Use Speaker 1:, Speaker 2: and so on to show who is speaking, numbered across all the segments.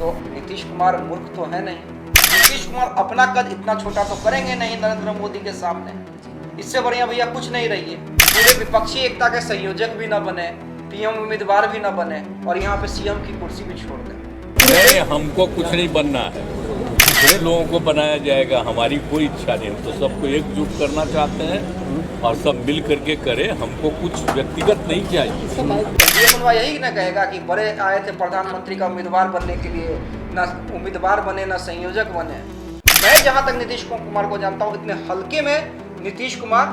Speaker 1: तो नीतीश कुमार मूर्ख तो है नहीं। नीतीश कुमार अपना कद इतना छोटा तो करेंगे नहीं नरेंद्र मोदी के सामने। इससे बढ़िया भैया कुछ नहीं रहिए, पूरे विपक्षी एकता के संयोजक भी न बने, पीएम उम्मीदवार भी न बने और यहाँ पे सीएम की कुर्सी भी छोड़ दें।
Speaker 2: नहीं, हमको कुछ नहीं बनना है, दूसरे लोगों को बनाया जाएगा, हमारी कोई इच्छा नहीं। हम तो सबको एकजुट करना चाहते हैं और सब मिल करके करें, हमको कुछ व्यक्तिगत नहीं चाहिए।
Speaker 1: यही ना कहेगा कि बड़े आए थे प्रधानमंत्री का उम्मीदवार बनने के लिए, ना उम्मीदवार बने ना संयोजक बने। मैं जहां तक नीतीश कुमार को जानता हूं, इतने हल्के में नीतीश कुमार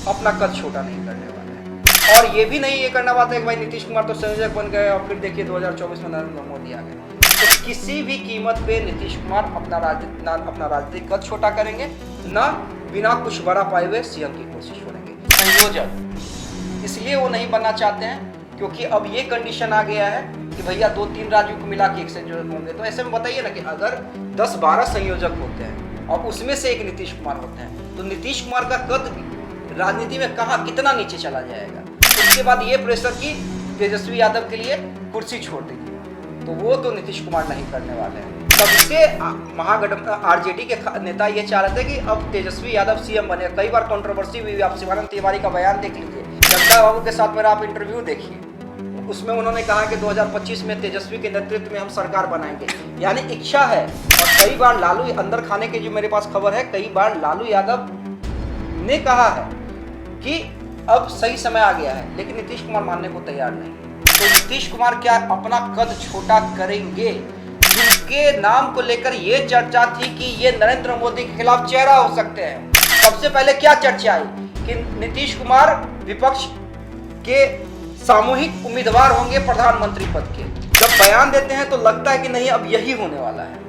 Speaker 1: अपना कद छोटा नहीं करने वाले हैं। और ये भी नहीं ये करना बात है कि भाई नीतीश कुमार तो संयोजक बन गए और फिर देखिए 2024 में नरेंद्र मोदी आ गए। तो किसी भी कीमत पे नीतीश कुमार अपना राजनीतिक कद छोटा करेंगे, ना बिना कुछ बड़ा पाए हुए सीएम की कोशिश करेंगे। संयोजक इसलिए वो नहीं बनना चाहते हैं क्योंकि अब ये कंडीशन आ गया है कि भैया 2-3 राज्यों को मिला के एक संयोजक होंगे। तो ऐसे में बताइए ना कि अगर 10-12 संयोजक होते हैं और उसमें से एक नीतीश कुमार होते हैं तो नीतीश कुमार का कद राजनीति में कहाँ कितना नीचे चला जाएगा। उसके बाद ये प्रेशर की तेजस्वी यादव के लिए कुर्सी छोड़ देगी, तो वो तो नीतीश कुमार नहीं करने वाले हैं। सबसे महागठबंधन आरजेडी के नेता ये चाह रहे थे कि अब तेजस्वी यादव सीएम बने। कई बार कंट्रोवर्सी हुई, आप शिवानंद तिवारी का बयान देख लीजिए, जनता बाबू के साथ मेरा आप इंटरव्यू देखिए, उसमें उन्होंने कहा कि 2025 में तेजस्वी के नेतृत्व में हम सरकार बनाएंगे, यानी इच्छा है। और कई बार लालू अंदर खाने की जो मेरे पास खबर है, कई बार लालू यादव ने कहा है कि अब सही समय आ गया है, लेकिन नीतीश कुमार मानने को तैयार नहीं है। तो नीतीश कुमार क्या अपना कद छोटा करेंगे? जिनके नाम को लेकर ये चर्चा थी कि ये नरेंद्र मोदी के खिलाफ चेहरा हो सकते हैं, सबसे पहले क्या चर्चा आई कि नीतीश कुमार विपक्ष के सामूहिक उम्मीदवार होंगे प्रधानमंत्री पद के। जब बयान देते हैं तो लगता है कि नहीं अब यही होने वाला है।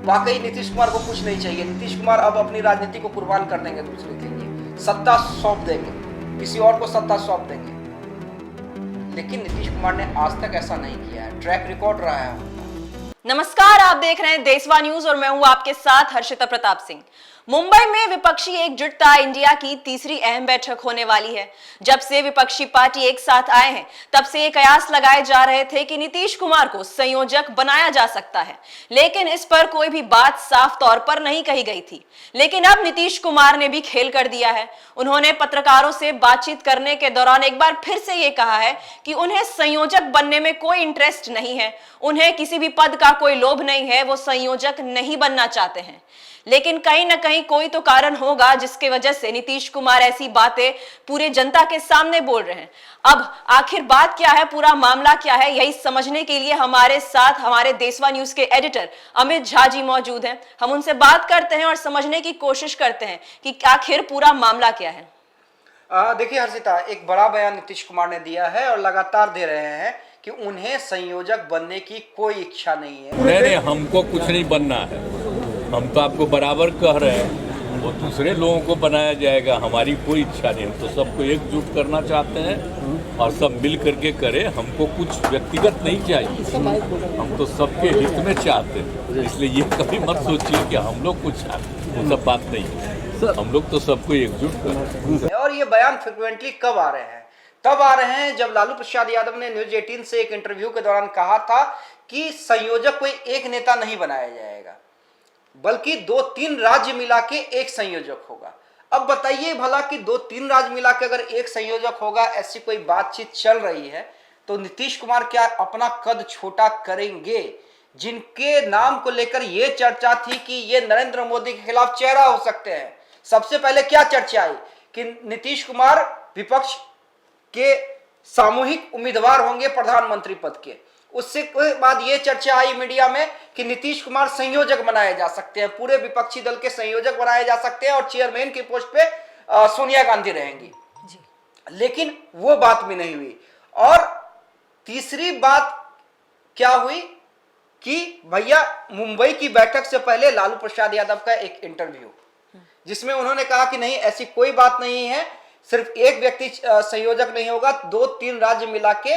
Speaker 1: वाकई नीतीश कुमार को कुछ नहीं चाहिए। नीतीश कुमार अब अपनी राजनीति को कुर्बान कर देंगे दूसरे के लिए, सत्ता सौंप देंगे, किसी और को सत्ता सौंप देंगे। लेकिन नीतीश कुमार ने आज तक ऐसा नहीं किया है, ट्रैक रिकॉर्ड रहा है।
Speaker 3: नमस्कार, आप देख रहे हैं देशवा न्यूज और मैं हूं आपके साथ हर्षिता प्रताप सिंह। मुंबई में विपक्षी एकजुटता इंडिया की तीसरी अहम बैठक होने वाली है। जब से विपक्षी पार्टी एक साथ आए हैं तब से ये कयास लगाए जा रहे थे कि नीतीश कुमार को संयोजक बनाया जा सकता है, लेकिन इस पर कोई भी बात साफ तौर पर नहीं कही गई थी। लेकिन अब नीतीश कुमार ने भी खेल कर दिया है। उन्होंने पत्रकारों से बातचीत करने के दौरान एक बार फिर से ये कहा है कि उन्हें संयोजक बनने में कोई इंटरेस्ट नहीं है, उन्हें किसी भी पद का कोई लोभ नहीं है, वो संयोजक नहीं बनना चाहते हैं। लेकिन कहीं ना कहीं कोई तो कारण होगा जिसकी वजह से नीतीश कुमार ऐसी बातें पूरे जनता के सामने बोल रहे हैं। अब आखिर बात क्या है, पूरा मामला क्या है, यही समझने के लिए हमारे साथ हमारे देशवा न्यूज के एडिटर अमित झा जी मौजूद हैं। हम उनसे बात करते हैं और समझने की कोशिश करते हैं कि आखिर पूरा मामला क्या है।
Speaker 1: देखिए हर्षिता, एक बड़ा बयान नीतीश कुमार ने दिया है और लगातार दे रहे हैं कि उन्हें संयोजक बनने की कोई इच्छा नहीं है।
Speaker 2: नहीं, हमको कुछ नहीं बनना है, हम तो आपको बराबर कह रहे हैं, वो दूसरे लोगों को बनाया जाएगा, हमारी कोई इच्छा नहीं। हम तो सबको एकजुट करना चाहते हैं और सब मिल करके करें, हमको कुछ व्यक्तिगत नहीं चाहिए, हम तो सबके हित में चाहते हैं। इसलिए ये कभी मत सोचिए कि हम लोग कुछ चाहते हैं, वो सब बात नहीं है। हम लोग तो सबको एकजुट कर।
Speaker 1: और ये बयान फ्रिक्वेंटली कब आ रहे हैं? तब आ रहे हैं जब लालू प्रसाद यादव ने न्यूज 18 से एक इंटरव्यू के दौरान कहा था कि संयोजक कोई एक नेता नहीं बनाया जाएगा, बल्कि 2-3 राज्य मिला के एक संयोजक होगा। अब बताइए भला कि 2-3 राज्य मिला के अगर एक संयोजक होगा, ऐसी कोई बातचीत चल रही है, तो नीतीश कुमार क्या अपना कद छोटा करेंगे? जिनके नाम को लेकर यह चर्चा थी कि ये नरेंद्र मोदी के खिलाफ चेहरा हो सकते हैं। सबसे पहले क्या चर्चा आई कि नीतीश कुमार विपक्ष के सामूहिक उम्मीदवार होंगे प्रधानमंत्री पद के। उससे बाद ये चर्चा आई मीडिया में कि नीतीश कुमार संयोजक बनाए जा सकते हैं, पूरे विपक्षी दल के संयोजक बनाए जा सकते हैं और चेयरमैन की पोस्ट पे सोनिया गांधी रहेंगी जी। लेकिन वो बात भी नहीं हुई। और तीसरी बात क्या हुई कि भैया मुंबई की बैठक से पहले लालू प्रसाद यादव का एक इंटरव्यू, जिसमें उन्होंने कहा कि नहीं ऐसी कोई बात नहीं है, सिर्फ एक व्यक्ति संयोजक नहीं होगा, 2-3 राज्य मिला के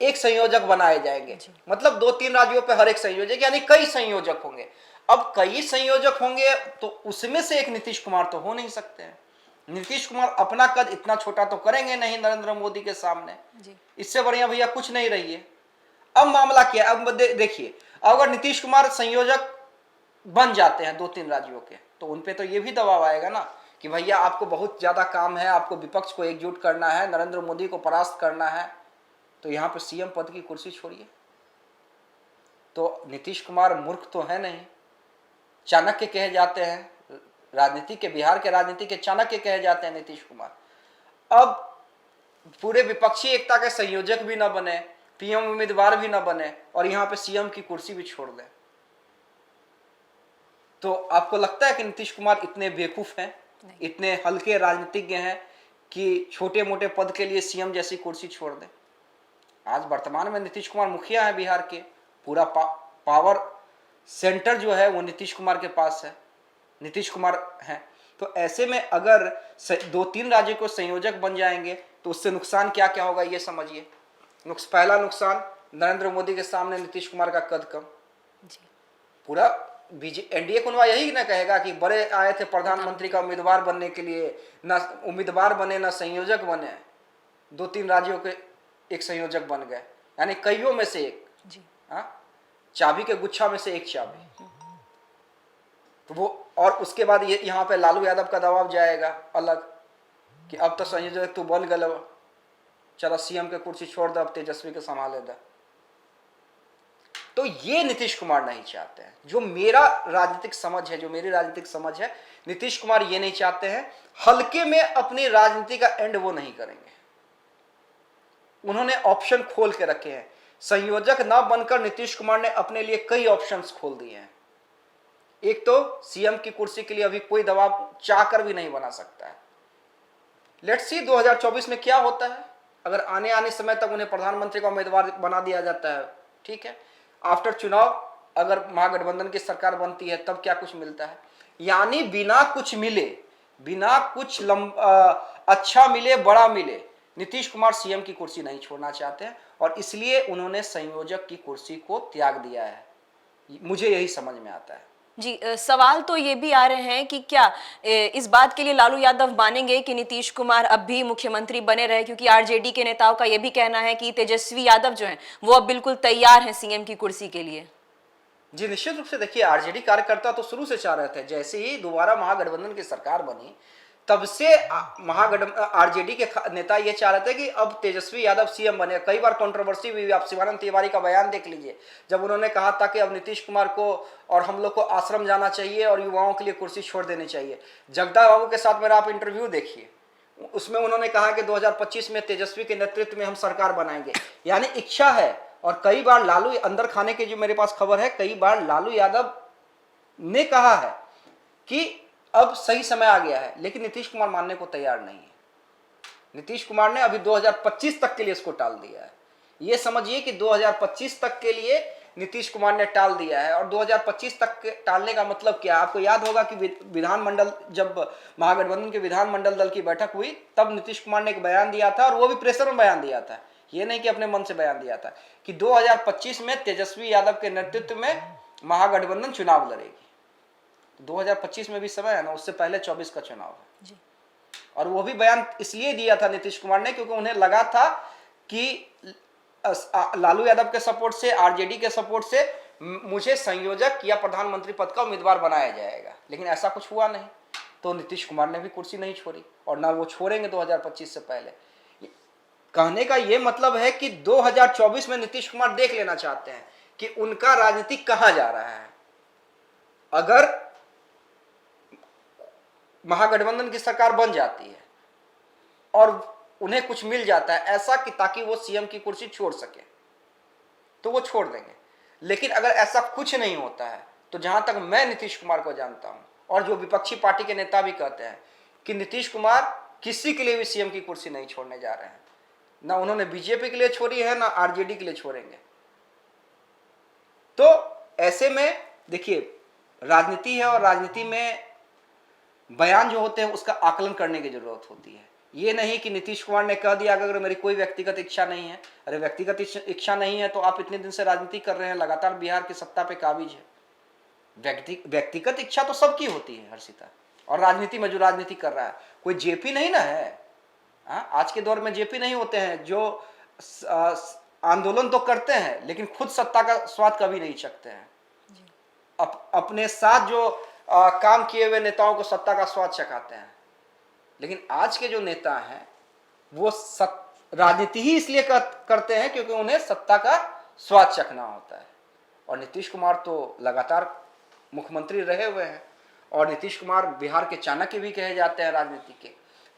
Speaker 1: एक संयोजक बनाए जाएंगे। मतलब 2-3 राज्यों पे हर एक संयोजक, यानी कई संयोजक होंगे। अब कई संयोजक होंगे तो उसमें से एक नीतीश कुमार तो हो नहीं सकते हैं। नीतीश कुमार अपना कद इतना छोटा तो करेंगे नहीं नरेंद्र मोदी के सामने। इससे बढ़िया भैया कुछ नहीं रहिए, अब मामला क्या है, अब देखिए, अगर नीतीश कुमार संयोजक बन जाते हैं 2-3 राज्यों के, तो उनपे तो ये भी दबाव आएगा ना कि भैया आपको बहुत ज्यादा काम है, आपको विपक्ष को एकजुट करना है, नरेंद्र मोदी को परास्त करना है, तो यहां पर सीएम पद की कुर्सी छोड़िए। तो नीतीश कुमार मूर्ख तो है नहीं, चाणक्य कहे जाते हैं, राजनीति के, बिहार के राजनीति के चाणक्य कहे जाते हैं नीतीश कुमार। अब पूरे विपक्षी एकता के संयोजक भी ना बने, पीएम उम्मीदवार भी ना बने, और यहां पे सीएम की कुर्सी भी छोड़ दें, तो आपको लगता है कि नीतीश कुमार इतने बेवकूफ हैं, इतने हल्के राजनीतिज्ञ हैं कि छोटे मोटे पद के लिए सीएम जैसी कुर्सी छोड़ दें? आज वर्तमान में नीतीश कुमार मुखिया है बिहार के, पूरा पावर सेंटर जो है वो नीतीश कुमार के पास है, नीतीश कुमार हैं। तो ऐसे में अगर 2-3 राज्य को संयोजक बन जाएंगे तो उससे नुकसान क्या क्या होगा ये समझिए। पहला नुकसान, नरेंद्र मोदी के सामने नीतीश कुमार का कद कम। पूरा एनडीए को यही ना कहेगा कि बड़े आए थे प्रधानमंत्री का उम्मीदवार बनने के लिए, ना उम्मीदवार बने ना संयोजक बने, 2-3 राज्यों के एक संयोजक बन गए, यानी कईयों में से एक, चाबी के गुच्छा में से एक चाबी। तो वो, और उसके बाद ये यहाँ पे लालू यादव का दबाव जाएगा अलग कि अब तो संयोजक तू बन गल, चलो सीएम के कुर्सी छोड़ दो, अब तेजस्वी के संभाले दो। तो ये नीतीश कुमार नहीं चाहते हैं। जो मेरा राजनीतिक समझ है, जो मेरी राजनीतिक समझ है, नीतीश कुमार ये नहीं चाहते हैं। हल्के में अपनी राजनीति का एंड वो नहीं करेंगे। उन्होंने ऑप्शन खोल के रखे हैं। संयोजक ना बनकर नीतीश कुमार ने अपने लिए कई ऑप्शंस खोल दिए हैं। एक तो सीएम की कुर्सी के लिए अभी कोई दबाव चाहकर भी नहीं बना सकता है। लेट्स सी 2024 में क्या होता है। अगर आने समय तक उन्हें प्रधानमंत्री का उम्मीदवार बना दिया जाता है, ठीक है, आफ्टर चुनाव अगर महागठबंधन की सरकार बनती है तब क्या कुछ मिलता है। यानी बिना कुछ मिले, बिना कुछ अच्छा मिले, बड़ा मिले, नीतीश कुमार सीएम की कुर्सी नहीं छोड़ना चाहते हैं, और इसलिए उन्होंने संयोजक की कुर्सी को त्याग दिया है। मुझे यही समझ में आता है।
Speaker 3: जी, सवाल तो ये भी आ रहे हैं कि क्या इस बात के लिए लालू यादव मानेंगे कि नीतीश कुमार अब भी मुख्यमंत्री बने रहे, क्योंकि आरजेडी के नेताओं का ये भी कहना है कि तेजस्वी यादव जो हैं वो अब बिल्कुल तैयार हैं सीएम की कुर्सी के लिए।
Speaker 1: जी निश्चित रूप से। देखिए, आरजेडी कार्यकर्ता तो शुरू से चाह रहे थे, जैसे ही दोबारा महागठबंधन की सरकार बनी तब से आरजेडी के नेता ये चाह रहे थे कि अब तेजस्वी यादव सीएम बने। कई बार कंट्रोवर्सी भी हुई। आप शिवानंद तिवारी का बयान देख लीजिए, जब उन्होंने कहा था कि अब नीतीश कुमार को और हम लोग को आश्रम जाना चाहिए और युवाओं के लिए कुर्सी छोड़ देनी चाहिए। जगदा बाबू के साथ मेरा आप इंटरव्यू देखिए, उसमें उन्होंने कहा कि 2025 में तेजस्वी के नेतृत्व में हम सरकार बनाएंगे। यानी इच्छा है। और कई बार लालू अंदर खाने की जो मेरे पास खबर है, कई बार लालू यादव ने कहा है कि अब सही समय आ गया है, लेकिन नीतीश कुमार मानने को तैयार नहीं है। नीतीश कुमार ने अभी 2025 तक के लिए इसको टाल दिया है। ये समझिए कि 2025 तक के लिए नीतीश कुमार ने टाल दिया है। और 2025 तक के टालने का मतलब क्या? आपको याद होगा कि विधानमंडल, जब महागठबंधन के विधानमंडल दल की बैठक हुई तब नीतीश कुमार ने एक बयान दिया था, और वो भी प्रेशर में बयान दिया था, ये नहीं कि अपने मन से बयान दिया था, कि 2025 में तेजस्वी यादव के नेतृत्व में महागठबंधन चुनाव लड़ेगी। 2025 में भी समय है ना, उससे पहले 24 का चुनाव है जी। और वो भी बयान इसलिए दिया था नीतीश कुमार ने क्योंकि उन्हें लगा था कि लालू यादव के सपोर्ट से, आरजेडी के सपोर्ट से मुझे संयोजक या प्रधानमंत्री पद का उम्मीदवार बनाया जाएगा। लेकिन ऐसा कुछ हुआ नहीं, तो नीतीश कुमार ने भी कुर्सी नहीं छोड़ी और ना वो छोड़ेंगे 2025 से पहले। कहने का ये मतलब है कि 2024 में नीतीश कुमार देख लेना चाहते हैं कि उनका राजनीति कहां जा रहा है। अगर महागठबंधन की सरकार बन जाती है और उन्हें कुछ मिल जाता है ऐसा कि ताकि वो सीएम की कुर्सी छोड़ सके, तो वो छोड़ देंगे। लेकिन अगर ऐसा कुछ नहीं होता है तो जहां तक मैं नीतीश कुमार को जानता हूं, और जो विपक्षी पार्टी के नेता भी कहते हैं कि नीतीश कुमार किसी के लिए भी सीएम की कुर्सी नहीं छोड़ने जा रहे हैं। ना उन्होंने बीजेपी के लिए छोड़ी है, ना आरजेडी के लिए छोड़ेंगे। तो ऐसे में देखिए, राजनीति है और राजनीति में बयान जो होते हैं उसका आकलन करने की जरूरत होती है। ये नहीं कि नीतीश कुमार ने कह दिया कि अगर मेरी कोई व्यक्तिगत इच्छा नहीं है। अरे व्यक्तिगत इच्छा नहीं है तो आप इतने दिन से राजनीति कर रहे हैं, लगातार बिहार की सत्ता पे काबिज है। व्यक्तिगत इच्छा तो सबकी होती है हर्षिता, और राजनीति में जो राजनीति कर रहा है कोई जेपी नहीं ना है। आज के दौर में जेपी नहीं होते हैं जो आंदोलन तो करते हैं लेकिन खुद सत्ता का स्वाद कभी नहीं चखते हैं। अपने साथ जो काम किए हुए नेताओं को सत्ता का स्वाद चखाते हैं। लेकिन आज के जो नेता हैं वो राजनीति ही इसलिए करते हैं क्योंकि उन्हें सत्ता का स्वाद चखना होता है। और नीतीश कुमार तो लगातार मुख्यमंत्री रहे हुए हैं और नीतीश कुमार बिहार के चाणक्य भी कहे जाते हैं राजनीति के।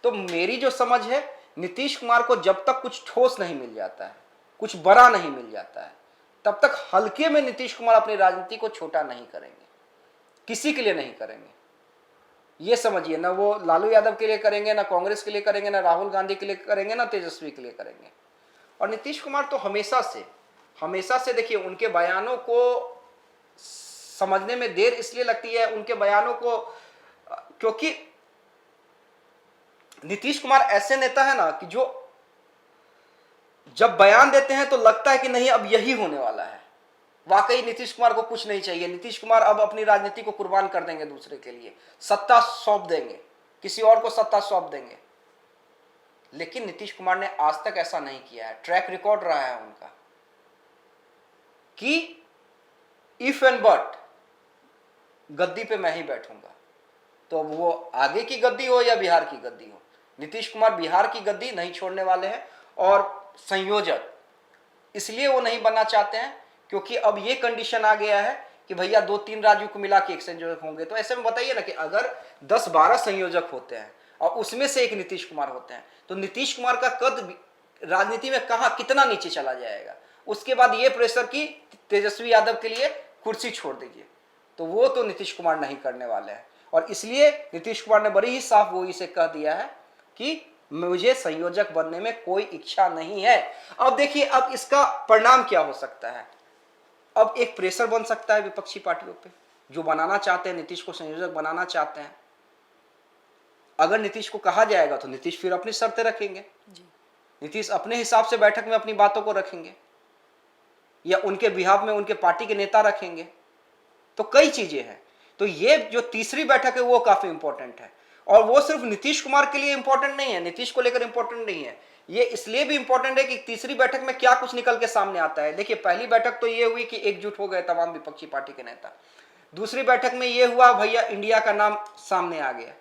Speaker 1: तो मेरी जो समझ है, नीतीश कुमार को जब तक कुछ ठोस नहीं मिल जाता है, कुछ बड़ा नहीं मिल जाता है, तब तक हल्के में नीतीश कुमार अपनी राजनीति को छोटा नहीं करेंगे, किसी के लिए नहीं करेंगे। ये समझिए, ना वो लालू यादव के लिए करेंगे, ना कांग्रेस के लिए करेंगे, ना राहुल गांधी के लिए करेंगे, ना तेजस्वी के लिए करेंगे। और नीतीश कुमार तो हमेशा से देखिए, उनके बयानों को समझने में देर इसलिए लगती है, उनके बयानों को, क्योंकि नीतीश कुमार ऐसे नेता है ना कि जो जब बयान देते हैं तो लगता है कि नहीं अब यही होने वाला है। वाकई नीतीश कुमार को कुछ नहीं चाहिए। नीतीश कुमार अब अपनी राजनीति को कुर्बान कर देंगे, दूसरे के लिए सत्ता सौंप देंगे, किसी और को सत्ता सौंप देंगे। लेकिन नीतीश कुमार ने आज तक ऐसा नहीं किया है। ट्रैक रिकॉर्ड रहा है उनका कि इफ एंड बट गद्दी पे मैं ही बैठूंगा। तो वो आगे की गद्दी हो या बिहार की गद्दी हो, नीतीश कुमार बिहार की गद्दी नहीं छोड़ने वाले हैं। और संयोजक इसलिए वो नहीं बनना चाहते हैं क्योंकि अब ये कंडीशन आ गया है कि भैया 2-3 राज्यों को मिला के एक संयोजक होंगे। तो ऐसे में बताइए ना कि अगर 10-12 संयोजक होते हैं और उसमें से एक नीतीश कुमार होते हैं, तो नीतीश कुमार का कद राजनीति में कहां कितना नीचे चला जाएगा। उसके बाद ये प्रेशर की तेजस्वी यादव के लिए कुर्सी छोड़ दीजिए, तो वो तो नीतीश कुमार नहीं करने वाले हैं। और इसलिए नीतीश कुमार ने बड़ी ही साफ गोई से कह दिया है कि मुझे संयोजक बनने में कोई इच्छा नहीं है। अब देखिए, अब इसका परिणाम क्या हो सकता है। अब एक प्रेशर बन सकता है विपक्षी पार्टियों पे, जो बनाना चाहते हैं, नीतीश को संयोजक बनाना चाहते हैं। अगर नीतीश को कहा जाएगा तो नीतीश फिर अपनी शर्तें रखेंगे, नीतीश अपने हिसाब से बैठक में अपनी बातों को रखेंगे या उनके बिहाफ में उनके पार्टी के नेता रखेंगे। तो कई चीजें हैं। तो ये जो तीसरी बैठक है वो काफी इंपॉर्टेंट है। और वो सिर्फ नीतीश कुमार के लिए इंपॉर्टेंट नहीं है, नीतीश को लेकर इंपॉर्टेंट नहीं है, ये इसलिए भी इंपॉर्टेंट है कि तीसरी बैठक में क्या कुछ निकल के सामने आता है। देखिए, पहली बैठक तो ये हुई कि एकजुट हो गए तमाम विपक्षी पार्टी के नेता। दूसरी बैठक में ये हुआ भैया इंडिया का नाम सामने आ गया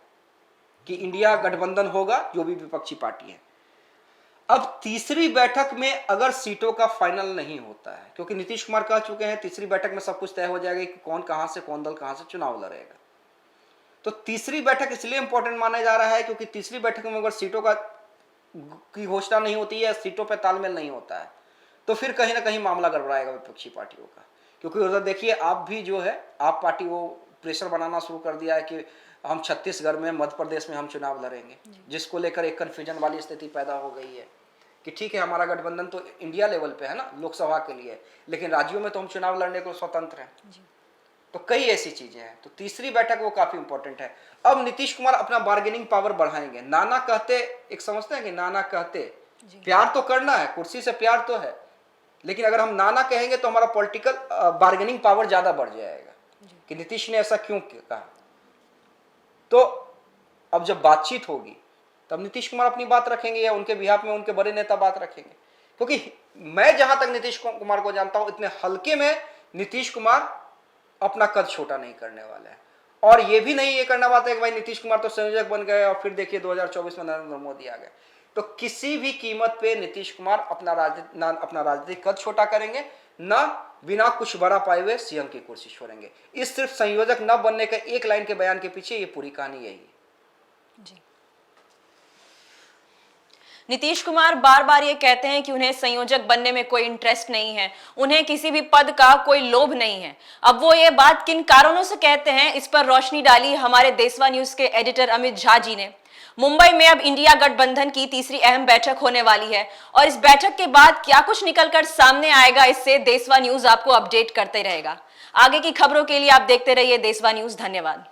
Speaker 1: कि इंडिया गठबंधन होगा, जो भी विपक्षी पार्टी है। अब तीसरी बैठक में अगर सीटों का फाइनल नहीं होता है, क्योंकि नीतीश कुमार कह चुके हैं तीसरी बैठक में सब कुछ तय हो जाएगा कि कौन कहां से, कौन दल कहां से चुनाव लड़ेगा। तो तीसरी बैठक इसलिए इंपॉर्टेंट माना जा रहा है क्योंकि तीसरी बैठक में अगर सीटों की घोषणा नहीं होती है, सीटों पर तालमेल नहीं होता है, तो फिर कहीं ना कहीं मामला गड़बड़ाएगा विपक्षी पार्टियों का। क्योंकि उधर देखिए, आप भी जो है, आप पार्टी वो प्रेशर बनाना शुरू कर दिया है कि हम छत्तीसगढ़ में, मध्य प्रदेश में हम चुनाव लड़ेंगे, जिसको लेकर एक कन्फ्यूजन वाली स्थिति पैदा हो गई है कि ठीक है, हमारा गठबंधन तो इंडिया लेवल पे है ना, लोकसभा के लिए, लेकिन राज्यों में तो हम चुनाव लड़ने को स्वतंत्र हैं। तो कई ऐसी चीजें हैं। तो तीसरी बैठक वो काफी इंपॉर्टेंट है। अब नीतीश कुमार अपना बार्गेनिंग पावर बढ़ाएंगे। नाना कहते, एक समझते हैं कि नाना कहते, प्यार तो करना है, कुर्सी से प्यार तो है, लेकिन अगर हम नाना कहेंगे तो हमारा पॉलिटिकल बार्गेनिंग पावर ज्यादा बढ़ जाएगा कि नीतीश ने ऐसा क्यों कहा। तो अब जब बातचीत होगी तब नीतीश कुमार अपनी बात रखेंगे या उनके बिहाफ में उनके बड़े नेता बात रखेंगे। क्योंकि मैं जहां तक नीतीश कुमार को जानता हूं, इतने हल्के में नीतीश कुमार अपना कद छोटा नहीं करने वाले हैं। और ये भी नहीं ये करना बात है कि भाई नीतीश कुमार तो संयोजक बन गए और फिर देखिए 2024 में नरेंद्र मोदी आ गए। तो किसी भी कीमत पे नीतीश कुमार अपना राजनीतिक कद छोटा करेंगे, ना बिना कुछ बड़ा पाए हुए सीएम की कुर्सी छोड़ेंगे। इस सिर्फ संयोजक न बनने के एक लाइन के बयान के पीछे ये पूरी कहानी यही है।
Speaker 3: जी। नीतीश कुमार बार बार ये कहते हैं कि उन्हें संयोजक बनने में कोई इंटरेस्ट नहीं है, उन्हें किसी भी पद का कोई लोभ नहीं है। अब वो ये बात किन कारणों से कहते हैं, इस पर रोशनी डाली हमारे देशवा न्यूज के एडिटर अमित झा जी ने। मुंबई में अब इंडिया गठबंधन की तीसरी अहम बैठक होने वाली है और इस बैठक के बाद क्या कुछ निकलकर सामने आएगा, इससे देशवा न्यूज आपको अपडेट करते रहेगा। आगे की खबरों के लिए आप देखते रहिए देशवा न्यूज। धन्यवाद।